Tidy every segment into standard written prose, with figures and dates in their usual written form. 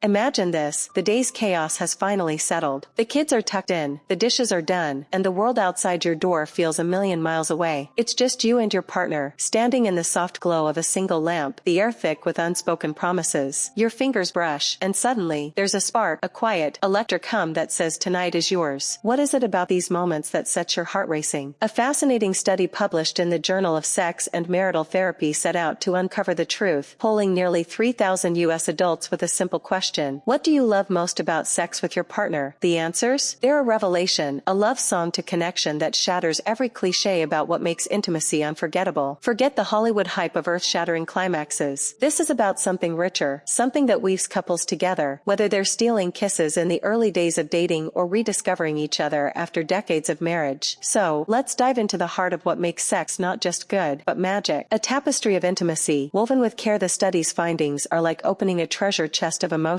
Imagine this, the day's chaos has finally settled. The kids are tucked in, the dishes are done, and the world outside your door feels a million miles away. It's just you and your partner, standing in the soft glow of a single lamp, the air thick with unspoken promises. Your fingers brush, and suddenly, there's a spark, a quiet, electric hum that says tonight is yours. What is it about these moments that sets your heart racing? A fascinating study published in the Journal of Sex and Marital Therapy set out to uncover the truth, polling nearly 3,000 U.S. adults with a simple question. What do you love most about sex with your partner? The answers? They're a revelation, a love song to connection that shatters every cliché about what makes intimacy unforgettable. Forget the Hollywood hype of earth-shattering climaxes. This is about something richer, something that weaves couples together, whether they're stealing kisses in the early days of dating or rediscovering each other after decades of marriage. So, let's dive into the heart of what makes sex not just good, but magic. A tapestry of intimacy, woven with care. The study's findings are like opening a treasure chest of emotions,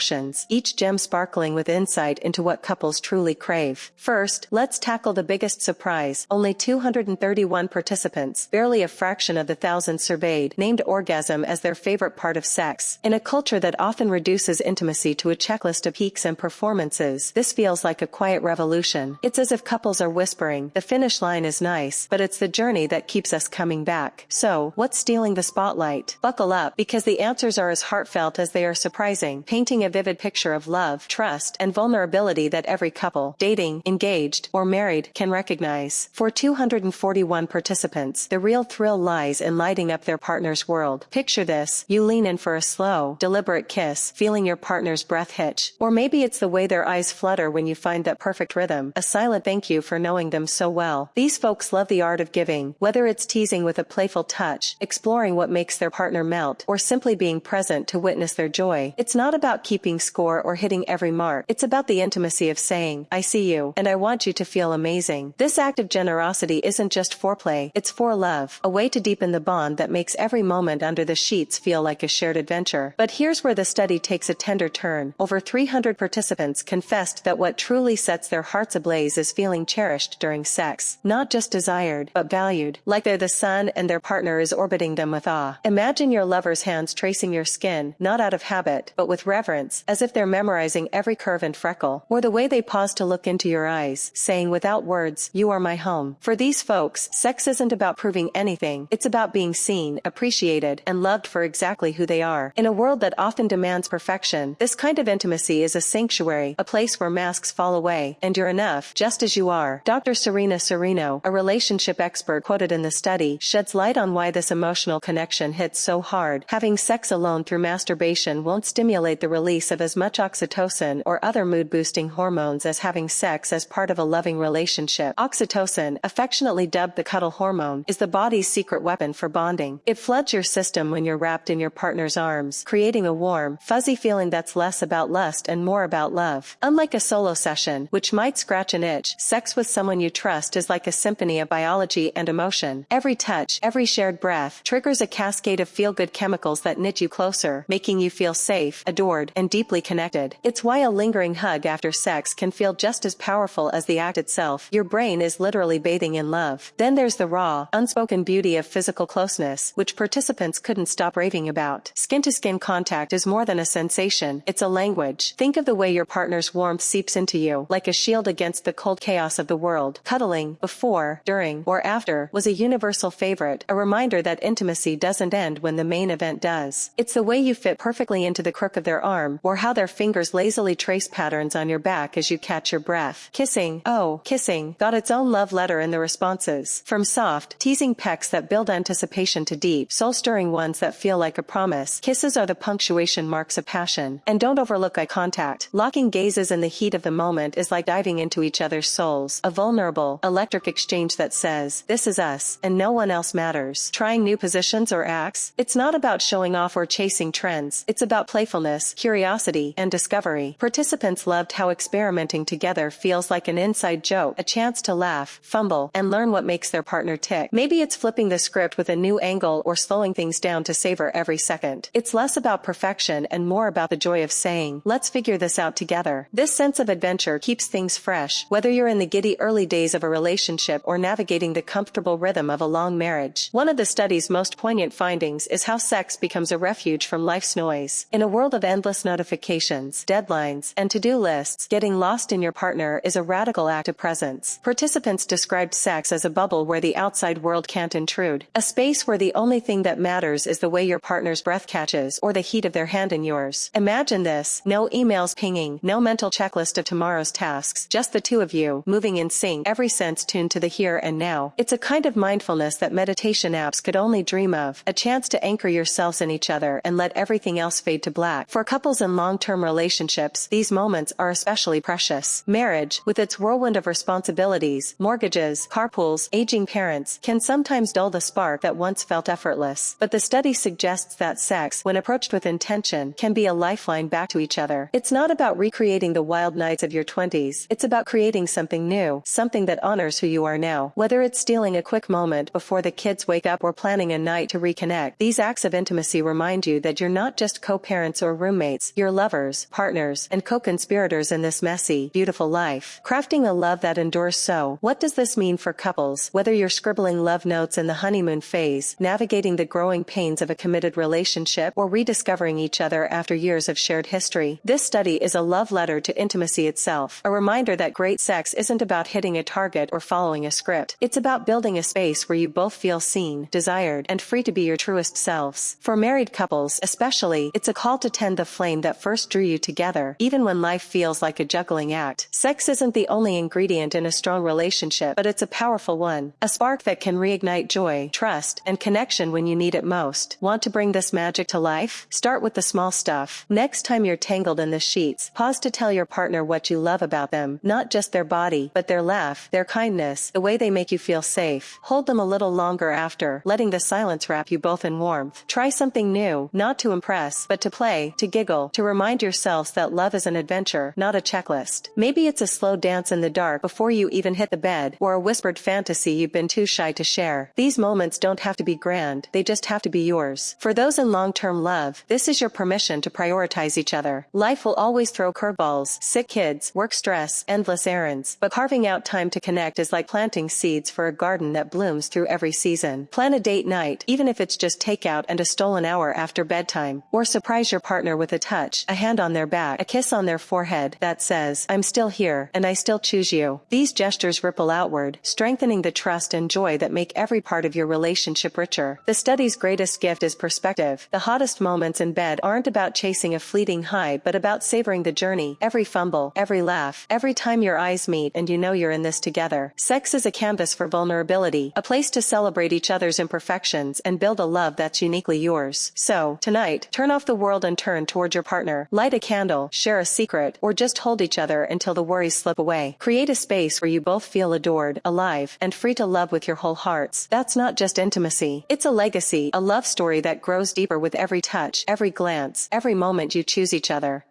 each gem sparkling with insight into what couples truly crave. First, let's tackle the biggest surprise. Only 231 participants, barely a fraction of the thousands surveyed, named orgasm as their favorite part of sex. In a culture that often reduces intimacy to a checklist of peaks and performances, this feels like a quiet revolution. It's as if couples are whispering, the finish line is nice, but it's the journey that keeps us coming back. So, what's stealing the spotlight? Buckle up, because the answers are as heartfelt as they are surprising, painting a vivid picture of love, trust, and vulnerability that every couple, dating, engaged, or married, can recognize. For 241 participants, the real thrill lies in lighting up their partner's world. Picture this, you lean in for a slow, deliberate kiss, feeling your partner's breath hitch. Or maybe it's the way their eyes flutter when you find that perfect rhythm, a silent thank you for knowing them so well. These folks love the art of giving, whether it's teasing with a playful touch, exploring what makes their partner melt, or simply being present to witness their joy. It's not about keeping score or hitting every mark. It's about the intimacy of saying, I see you, and I want you to feel amazing. This act of generosity isn't just foreplay, it's for love, a way to deepen the bond that makes every moment under the sheets feel like a shared adventure. But here's where the study takes a tender turn. Over 300 participants confessed that what truly sets their hearts ablaze is feeling cherished during sex. Not just desired, but valued, like they're the sun and their partner is orbiting them with awe. Imagine your lover's hands tracing your skin, not out of habit, but with reverence, as if they're memorizing every curve and freckle, or the way they pause to look into your eyes, saying without words, you are my home. For these folks, sex isn't about proving anything, it's about being seen, appreciated, and loved for exactly who they are. In a world that often demands perfection, this kind of intimacy is a sanctuary, a place where masks fall away, and you're enough, just as you are. Dr. Serena Serino, a relationship expert quoted in the study, sheds light on why this emotional connection hits so hard. Having sex alone through masturbation won't stimulate the release of as much oxytocin or other mood-boosting hormones as having sex as part of a loving relationship. Oxytocin, affectionately dubbed the cuddle hormone, is the body's secret weapon for bonding. It floods your system when you're wrapped in your partner's arms, creating a warm, fuzzy feeling that's less about lust and more about love. Unlike a solo session, which might scratch an itch, sex with someone you trust is like a symphony of biology and emotion. Every touch, every shared breath, triggers a cascade of feel-good chemicals that knit you closer, making you feel safe, adored, and deeply connected. It's why a lingering hug after sex can feel just as powerful as the act itself. Your brain is literally bathing in love. Then there's the raw, unspoken beauty of physical closeness, which participants couldn't stop raving about. Skin-to-skin contact is more than a sensation, it's a language. Think of the way your partner's warmth seeps into you, like a shield against the cold chaos of the world. Cuddling, before, during, or after, was a universal favorite, a reminder that intimacy doesn't end when the main event does. It's the way you fit perfectly into the crook of their arm, or how their fingers lazily trace patterns on your back as you catch your breath. Kissing, oh, kissing, got its own love letter in the responses. From soft, teasing pecks that build anticipation to deep, soul-stirring ones that feel like a promise, kisses are the punctuation marks of passion. And don't overlook eye contact. Locking gazes in the heat of the moment is like diving into each other's souls, a vulnerable, electric exchange that says, this is us, and no one else matters. Trying new positions or acts? It's not about showing off or chasing trends, it's about playfulness, curiosity, and discovery. Participants loved how experimenting together feels like an inside joke, a chance to laugh, fumble, and learn what makes their partner tick. Maybe it's flipping the script with a new angle or slowing things down to savor every second. It's less about perfection and more about the joy of saying, let's figure this out together. This sense of adventure keeps things fresh, whether you're in the giddy early days of a relationship or navigating the comfortable rhythm of a long marriage. One of the study's most poignant findings is how sex becomes a refuge from life's noise. In a world of endless notifications, deadlines, and to-do lists, getting lost in your partner is a radical act of presence. Participants described sex as a bubble where the outside world can't intrude, a space where the only thing that matters is the way your partner's breath catches or the heat of their hand in yours. Imagine this: no emails pinging, no mental checklist of tomorrow's tasks, just the two of you, moving in sync, every sense tuned to the here and now. It's a kind of mindfulness that meditation apps could only dream of, a chance to anchor yourselves in each other and let everything else fade to black. For couples in long-term relationships, these moments are especially precious. Marriage, with its whirlwind of responsibilities, mortgages, carpools, aging parents, can sometimes dull the spark that once felt effortless. But the study suggests that sex, when approached with intention, can be a lifeline back to each other. It's not about recreating the wild nights of your 20s. It's about creating something new, something that honors who you are now. Whether it's stealing a quick moment before the kids wake up or planning a night to reconnect, these acts of intimacy remind you that you're not just co-parents or roommates, you're lovers, partners, and co-conspirators in this messy, beautiful life. Crafting a love that endures. So, what does this mean for couples? Whether you're scribbling love notes in the honeymoon phase, navigating the growing pains of a committed relationship, or rediscovering each other after years of shared history, this study is a love letter to intimacy itself, a reminder that great sex isn't about hitting a target or following a script. It's about building a space where you both feel seen, desired, and free to be your truest selves. For married couples, especially, it's a call to tend the flame that first drew you together, even when life feels like a juggling act. Sex isn't the only ingredient in a strong relationship, but it's a powerful one, a spark that can reignite joy, trust, and connection when you need it most. Want to bring this magic to life? Start with the small stuff. Next time you're tangled in the sheets, pause to tell your partner what you love about them, not just their body, but their laugh, their kindness, the way they make you feel safe. Hold them a little longer after, letting the silence wrap you both in warmth. Try something new, not to impress, but to play, to giggle, to remind yourselves that love is an adventure, not a checklist. Maybe it's a slow dance in the dark before you even hit the bed, or a whispered fantasy you've been too shy to share. These moments don't have to be grand, they just have to be yours. For those in long-term love, this is your permission to prioritize each other. Life will always throw curveballs, sick kids, work stress, endless errands, but carving out time to connect is like planting seeds for a garden that blooms through every season. Plan a date night, even if it's just takeout and a stolen hour after bedtime, or surprise your partner with a touch, a hand on their back, a kiss on their forehead that says, "I'm still here, and I still choose you." These gestures ripple outward, strengthening the trust and joy that make every part of your relationship richer. The study's greatest gift is perspective. The hottest moments in bed aren't about chasing a fleeting high, but about savoring the journey, every fumble, every laugh, every time your eyes meet and you know you're in this together. Sex is a canvas for vulnerability, a place to celebrate each other's imperfections and build a love that's uniquely yours. So, tonight, turn off the world and turn toward your partner. Light a candle, share a secret, or just hold each other until the worries slip away. Create a space where you both feel adored, alive, and free to love with your whole hearts. That's not just intimacy. It's a legacy, a love story that grows deeper with every touch, every glance, every moment you choose each other.